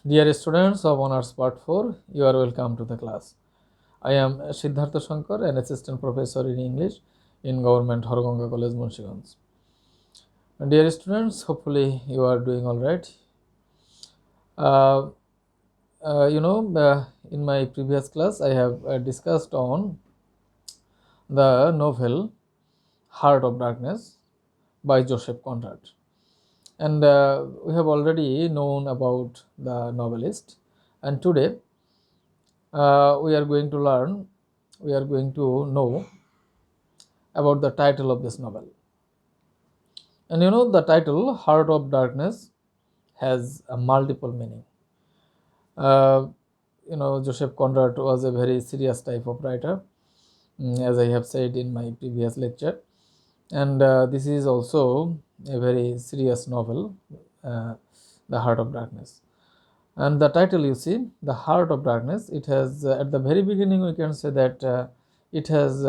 Dear students of Honors Part 4, you are welcome to the class. I am Siddhartha Shankar, an assistant professor in English in Government Horganga College, Munshiganj. Dear students, hopefully you are doing all right. Uh, in my previous class, I have discussed on the novel Heart of Darkness by Joseph Conrad. And we have already known about the novelist. And today, we are going to learn, we are going to know about the title of this novel. And the title, Heart of Darkness, has a multiple meaning. Uh, Joseph Conrad was a very serious type of writer, as I have said in my previous lecture. And this is also a very serious novel, uh, The Heart of Darkness. And the title, you see, The Heart of Darkness, it has, at the very beginning, we can say that it has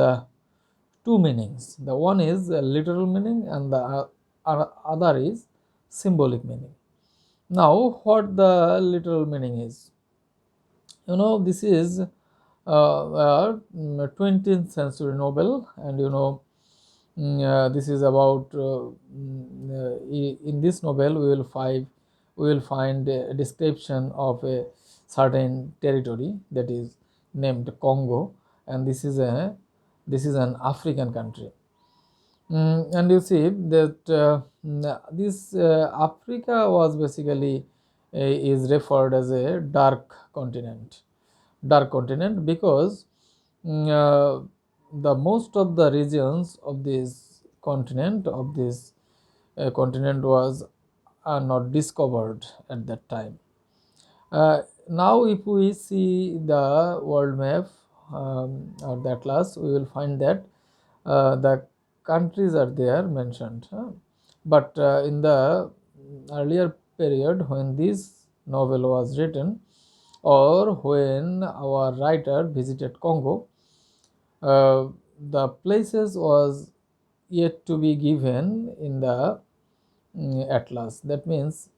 two meanings. The one is a literal meaning, and the other is symbolic meaning. Now, what the literal meaning is? This is a 20th century novel, and this is about in this novel we will find a description of a certain territory that is named Congo, and this is an African country. And you see that this Africa was basically is referred as a dark continent because the most of the regions of this continent was not discovered at that time. Now, if we see the world map or the atlas, we will find that the countries are there mentioned. But in the earlier period, when this novel was written, or when our writer visited Congo, uh, the places was yet to be given in the atlas. That means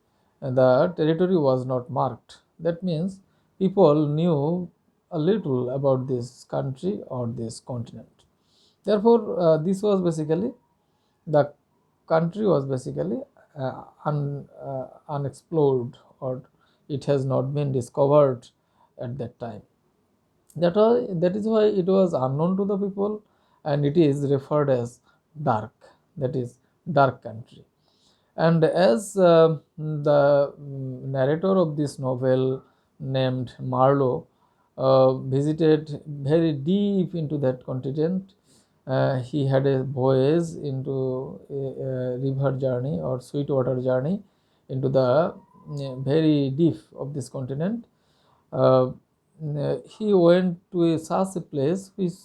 the territory was not marked. That means people knew a little about this country or this continent. Therefore, this was basically the country was basically unexplored, or it has not been discovered at that time. That is why it was unknown to the people, and it is referred as dark. That is dark country. And as the narrator of this novel, named Marlowe, visited very deep into that continent, he had a voyage into a river journey or sweetwater journey into the very deep of this continent. Uh, he went to such a place which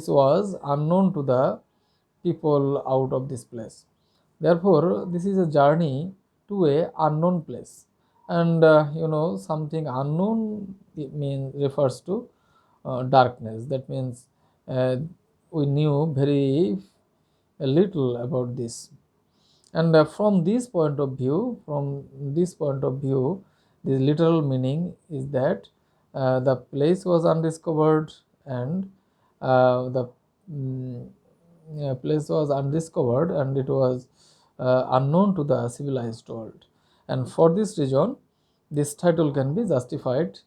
was unknown to the people out of this place. Therefore, this is a journey to a unknown place, and something unknown, it refers to darkness. That means uh, we knew very little about this. And from this point of view, the literal meaning is that the place was undiscovered, and the mm, place was undiscovered, and it was unknown to the civilized world. And for this reason, this title can be justified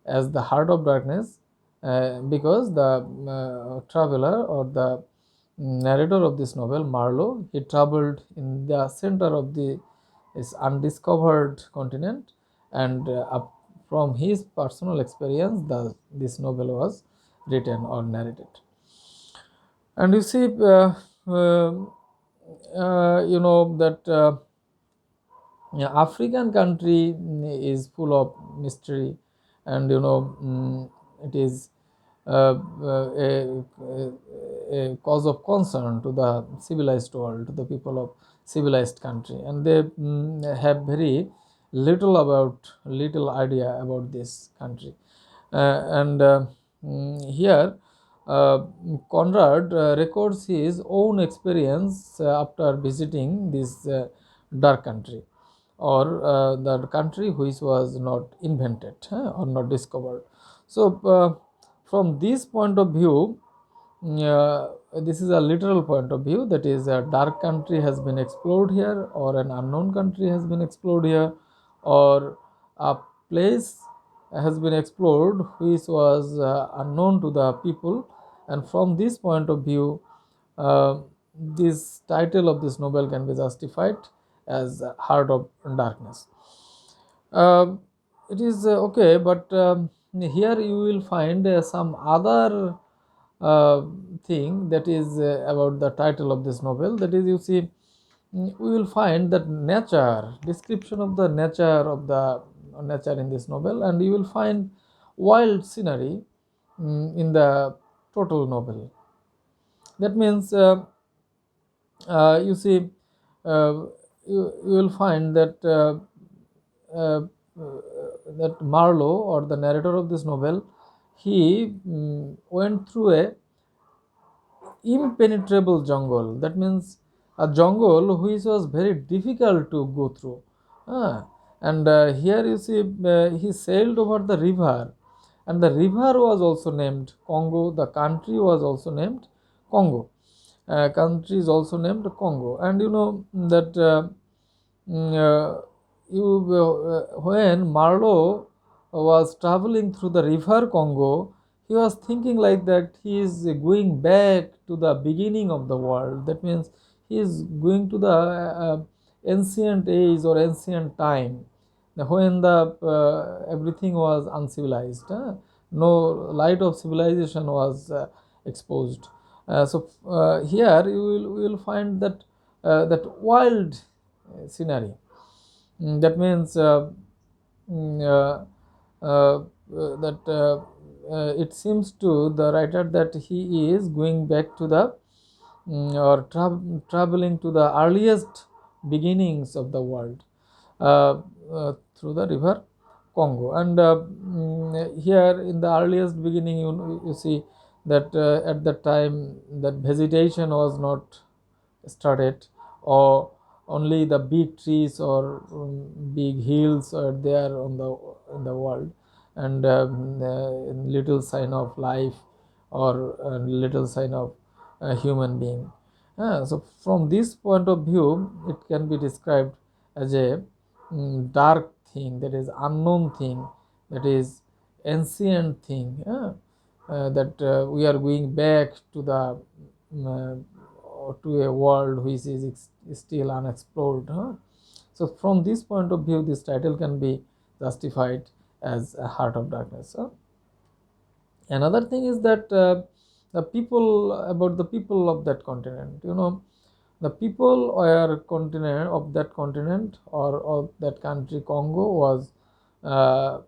as The Heart of Darkness, because the traveler or the narrator of this novel, Marlowe, he traveled in the center of this undiscovered continent, and from his personal experience, this novel was written or narrated. And you see, that African country is full of mystery, and it is a cause of concern to the civilized world, to the people of civilized country, and they have very little idea about this country. And here Conrad records his own experience after visiting this dark country. or the country which was not invented or not discovered. So from this point of view, this is a literal point of view, that is a dark country has been explored here, or an unknown country has been explored here, or a place has been explored which was unknown to the people. And from this point of view, uh, this title of this novel can be justified as Heart of Darkness. uh, it is okay, but here you will find some other uh, thing that is about the title of this novel. That is, you see, we will find that nature, description of the nature in this novel, and you will find wild scenery in the total novel. That means, you see, uh, you will find that uh, that Marlowe, or the narrator of this novel, he went through a impenetrable jungle. That means a jungle which was very difficult to go through. Ah, and here you see, he sailed over the river, and the river was also named Congo. The country was also named Congo. Country is also named Congo. And you know that mm, uh, when Marlowe was traveling through the river Congo, he was thinking like that he is going back to the beginning of the world. That means he is going to the ancient age or ancient time, when the everything was uncivilized. No light of civilization was exposed. Here you will find that that wild scenery. That means mm, uh, uh, that it seems to the writer that he is going back to the or traveling to the earliest beginnings of the world, through the river Congo. And here in the earliest beginning, you see that at that time that vegetation was not started, or only the big trees or big hills are there on the in the world, and little sign of life, or little sign of a human being. So from this point of view, it can be described as a dark thing, that is unknown thing, that is ancient thing. That we are going back to the to a world which is still unexplored. So from this point of view, this title can be justified as a Heart of Darkness. Another thing is that the people, about the people of that continent, the people or continent of that continent, or of that country Congo, was uh,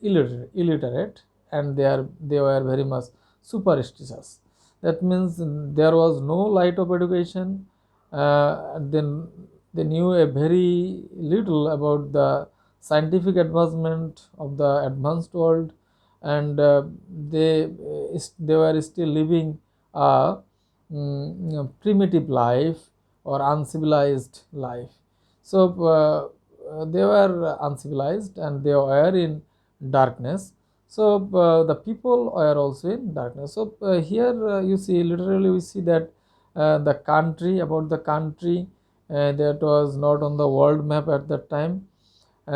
illiterate, and they were very much superstitious. That means there was no light of education. Then they knew a very little about the scientific advancement of the advanced world, and they were still living a primitive life, or uncivilized life. So they were uncivilized, and they were in darkness. So the people are also in darkness. So here you see, literally we see that the country, about the country that was not on the world map at that time.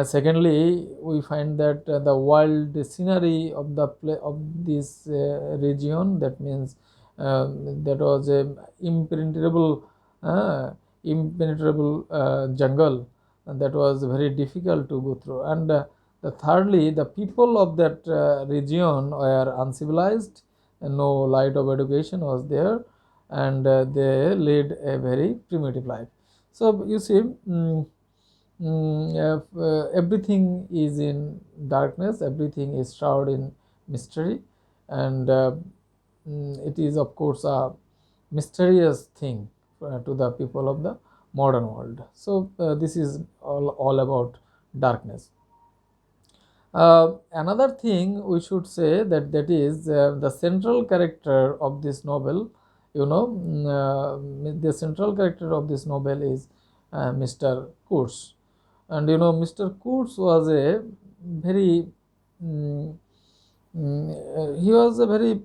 Secondly, we find that the wild scenery of of this region, that means that was a impenetrable uh, jungle, and that was very difficult to go through. And thirdly, the people of that region were uncivilized, and no light of education was there, and they led a very primitive life. So you see, everything is in darkness, everything is shrouded in mystery, and it is of course a mysterious thing to the people of the modern world. So this is all about darkness. Another thing we should say, that is the central character of this novel. The central character of this novel is Mr. Kurtz. And Mr. Kurtz was a very mm, he was a very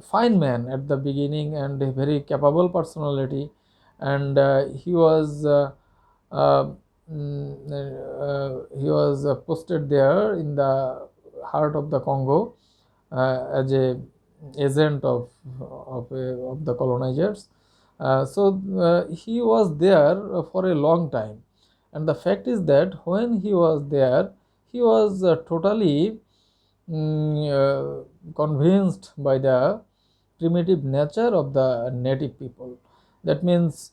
fine man at the beginning and a very capable personality, and uh, he was posted there in the heart of the Congo as a agent of the colonizers. He was there for a long time, and the fact is that when he was there, he was totally convinced by the primitive nature of the native people. That means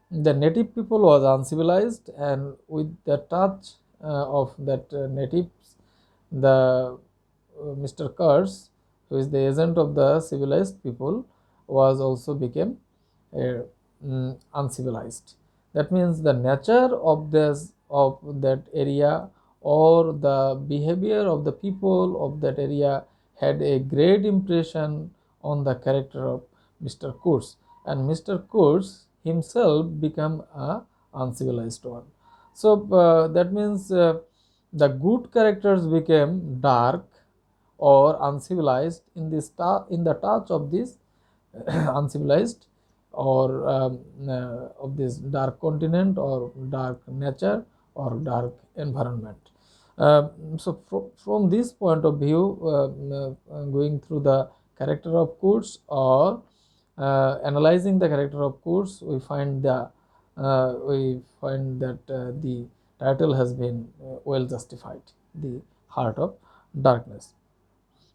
the native people was uncivilized, and with the touch of that natives, the Mr. Kurtz, who is the agent of the civilized people, was also became uncivilized. That means the nature of that area, or the behavior of the people of that area, had a great impression on the character of Mr. Kurtz, and Mr. Kurtz himself became a uncivilized one. So that means the good characters became dark or uncivilized in the touch of this uncivilized, or of this dark continent or dark nature or dark environment. From this point of view, going through the character of Kurtz, or analyzing the character of Kurtz, we find that the title has been well justified, the heart of darkness.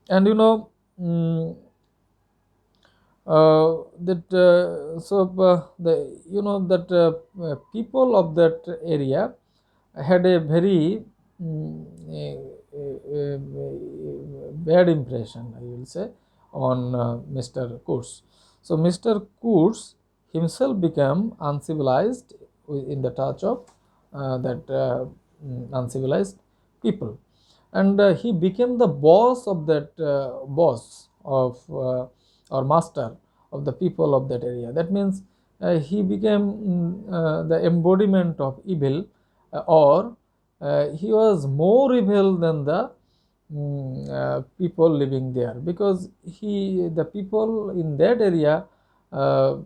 And that so the that people of that area had a very bad impression, I will say, on Mr. Kurtz. So Mr. Kurtz himself became uncivilized in the touch of that uncivilized people, and he became the boss of that boss of or master of the people of that area. That means he became the embodiment of evil, or he was more evil than the people living there, because the people in that area uh,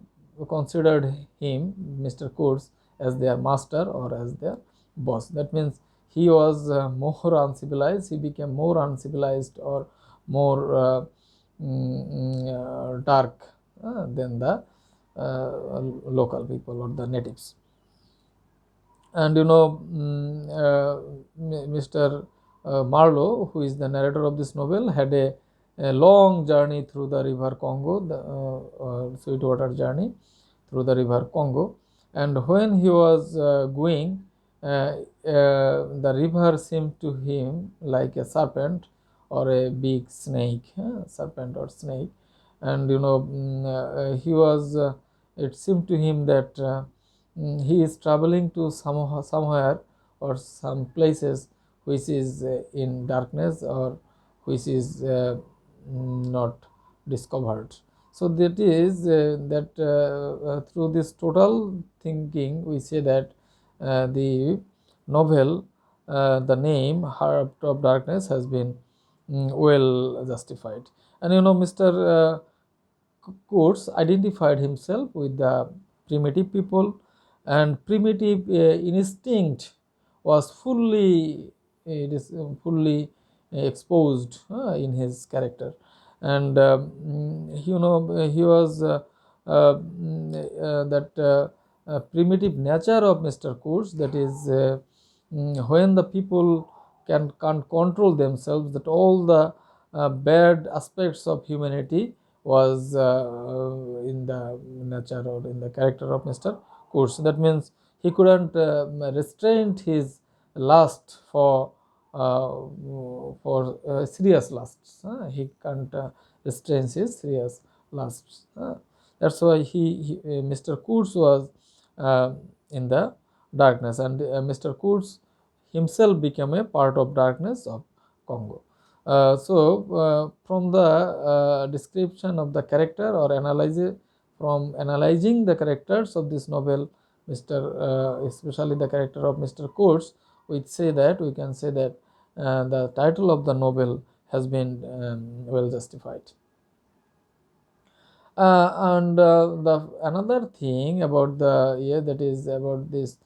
considered him, Mr. Kurtz, as their master or as their boss. That means he was more uncivilized, he became more uncivilized, or more dark than the local people or the natives. And Mr. Marlowe, who is the narrator of this novel, had a long journey through the river Congo, the sweetwater journey through the river Congo. And when he was going, the river seemed to him like a serpent or a big snake, serpent or snake. And he was it seemed to him that he is traveling to somewhere or some places which is in darkness, or which is not discovered. So that is that through this total thinking, we say that the novel, the name Heart of Darkness, has been well justified. And Mr. Kurtz identified himself with the primitive people, and primitive instinct was fully exposed in his character. And he was that primitive nature of Mr. Kurtz, that is when the people can't control themselves, that all the bad aspects of humanity was in the nature or in the character of Mr. Kurtz. That means he couldn't restrain his lust for serious lusts. He can't restrain his serious lusts. That's why Mr. Kurtz was uh, in the darkness, and Mr. Kurtz himself became a part of darkness of Congo. From the description of the character, or analyze from analyzing the characters of this novel, especially the character of Mr. Kurtz, we can say that the title of the novel has been well justified. And the another thing about the that is about this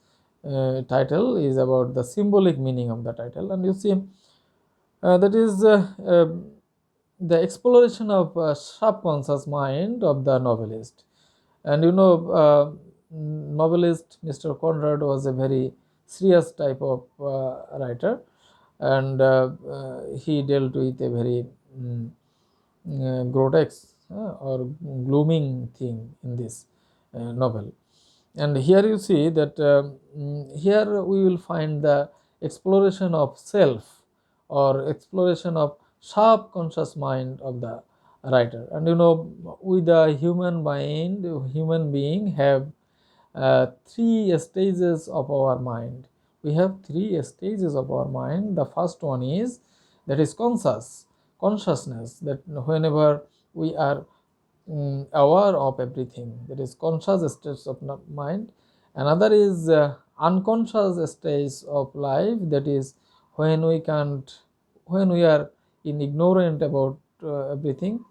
title is about the symbolic meaning of the title, and you see that is the exploration of subconscious mind of the novelist. And novelist Mr. Conrad was a very serious type of writer, and he dealt with a very grotesque or glooming thing in this novel. And here you see that here we will find the exploration of self or exploration of subconscious mind of the writer. And with the human mind, human being have three stages of our mind. We have three stages of our mind. The first one is that is consciousness, that whenever we are aware of everything, that is conscious states of mind. Another is unconscious stage of life, that is when we are in ignorant about everything.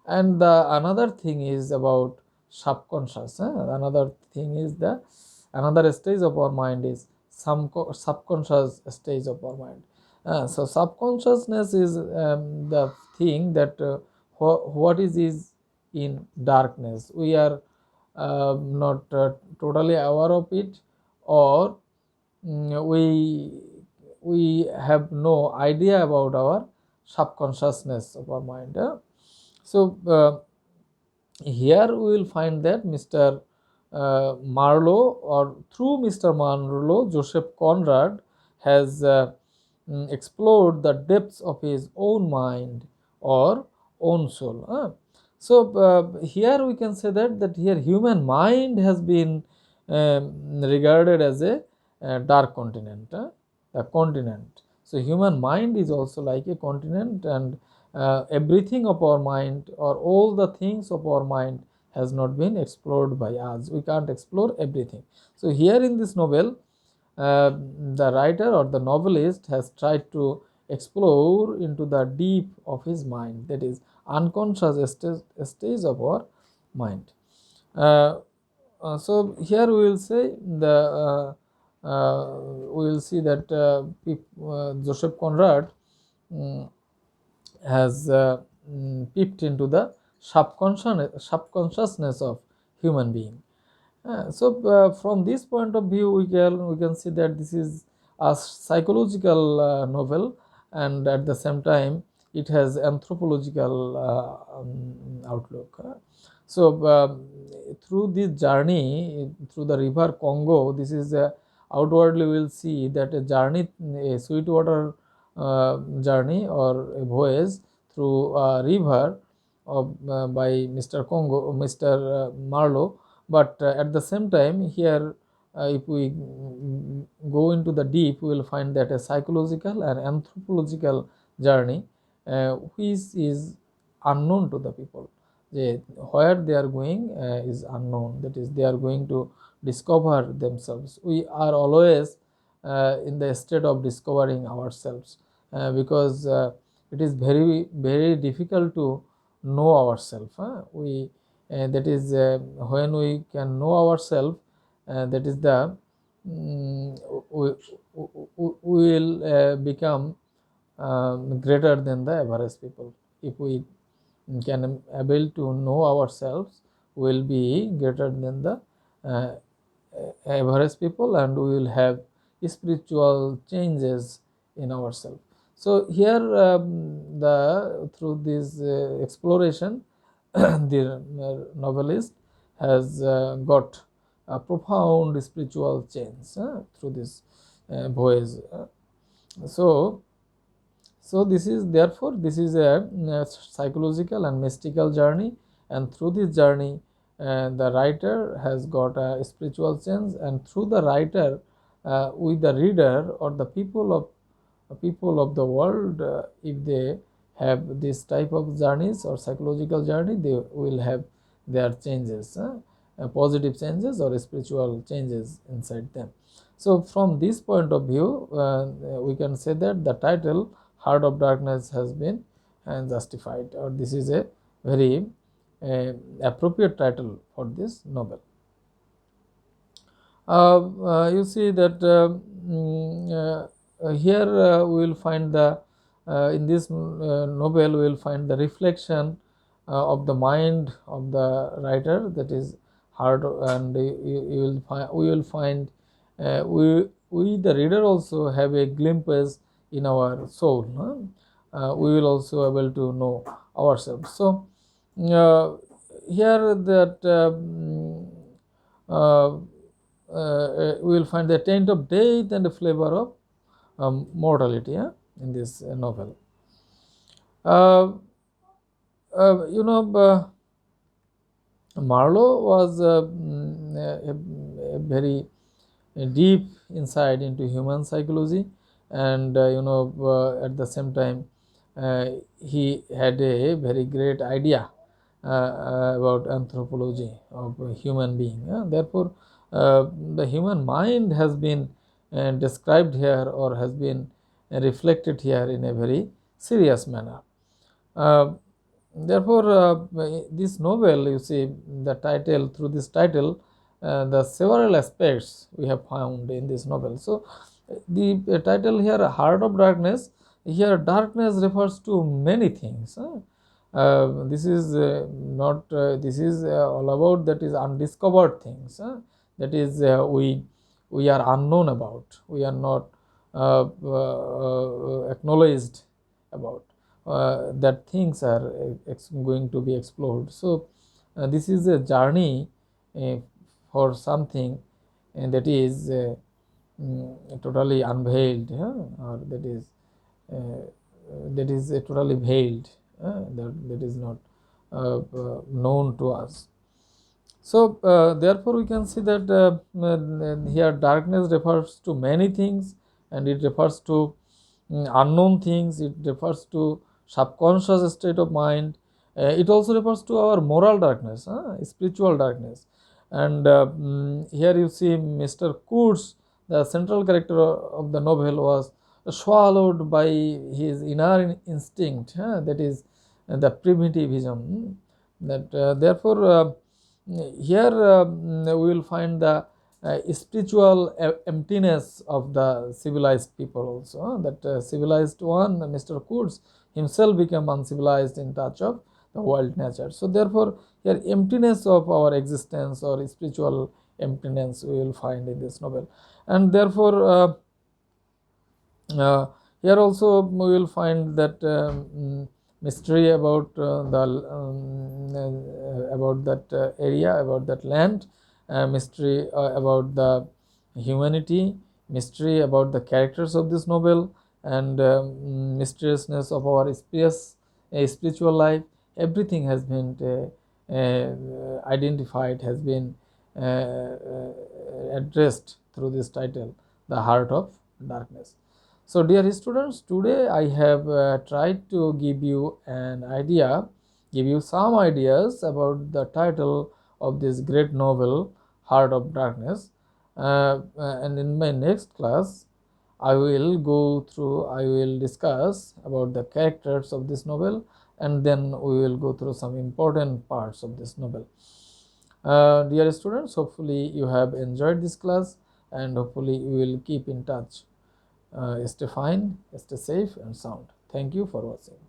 And the another thing is about subconscious. Another thing is the another stage of our mind is some subconscious stage of our mind. So subconsciousness is the thing that what is in darkness. We are not totally aware of it, or we have no idea about our subconsciousness of our mind. So here we will find that Mr. Marlowe, or through Mr. Marlowe, Joseph Conrad has explored the depths of his own mind or own soul. So here we can say that here human mind has been regarded as a dark continent, a continent. So human mind is also like a continent, and everything of our mind or all the things of our mind has not been explored by us. We can't explore everything. So here in this novel, the writer or the novelist has tried to explore into the deep of his mind, that is unconscious stage of our mind. So here we will say we will see that Joseph Conrad has peeped into the subconsciousness of human being. So from this point of view, we can see that this is a psychological novel, and at the same time it has anthropological outlook. So through this journey through the river Congo, this is outwardly we will see that a journey, a sweetwater journey or a voyage through a river of, by Mr. Marlowe. But at the same time here, if we go into the deep, we will find that a psychological and anthropological journey which is unknown to the people. Where they are going is unknown, that is they are going to discover themselves. We are always in the state of discovering ourselves, because it is very difficult to know ourselves. We that is when we can know ourselves, that is the we will become greater than the average people. If we can able to know ourselves, we will be greater than the uh, average people, and we will have spiritual changes in ourselves. So here the through this exploration the novelist has got a profound spiritual change through this voyage. So so this is therefore this is a psychological and mystical journey, and through this journey the writer has got a spiritual sense, and through the writer, with the reader or the people of the world, if they have this type of journeys or psychological journey, they will have their changes. positive changes or spiritual changes inside them. So from this point of view, we can say that the title Heart of Darkness has been justified, or this is a very appropriate title for this novel. You see that here we will find the in this novel we will find the reflection of the mind of the writer, that is heart, and you will find we will find we the reader also have a glimpse in our soul. We will also able to know ourselves. So here that we will find the taint of death and the flavor of mortality in this novel. You know, Marlowe was a very deep insight into human psychology, and at the same time he had a very great idea about anthropology of a human being. Therefore, the human mind has been described here, or has been reflected here in a very serious manner. Therefore, this novel, you see, the title, through this title, the several aspects we have found in this novel. So, the title here, Heart of Darkness, here darkness refers to many things. This is not, this is all about, that is undiscovered things, that is we are unknown about, we are not acknowledged about. That things are going to be explored. So this is a journey for something that is totally unveiled, or that is totally veiled, that is not known to us. So therefore we can see that here darkness refers to many things, and it refers to unknown things, it refers to subconscious state of mind, it also refers to our moral darkness, spiritual darkness. And here you see Mr. Kurtz, the central character of the novel, was swallowed by his inner instinct, that is the primitivism. That therefore here we will find the spiritual emptiness of the civilized people also. That civilized one, Mr. Kurtz, himself became uncivilized in touch of the world nature. So therefore here emptiness of our existence, or spiritual emptiness, we will find in this novel. And therefore here also we will find that mystery about about that area, about that land, mystery about the humanity, mystery about the characters of this novel, and mysteriousness of our spiritual life. Everything has been identified, has been addressed through this title, The Heart of Darkness. So dear students, today I have tried to give you an idea, give you some ideas about the title of this great novel, Heart of Darkness. And in my next class, I will discuss about the characters of this novel, and then we will go through some important parts of this novel. Dear students, hopefully you have enjoyed this class, and hopefully you will keep in touch. Stay fine, stay safe and sound. Thank you for watching.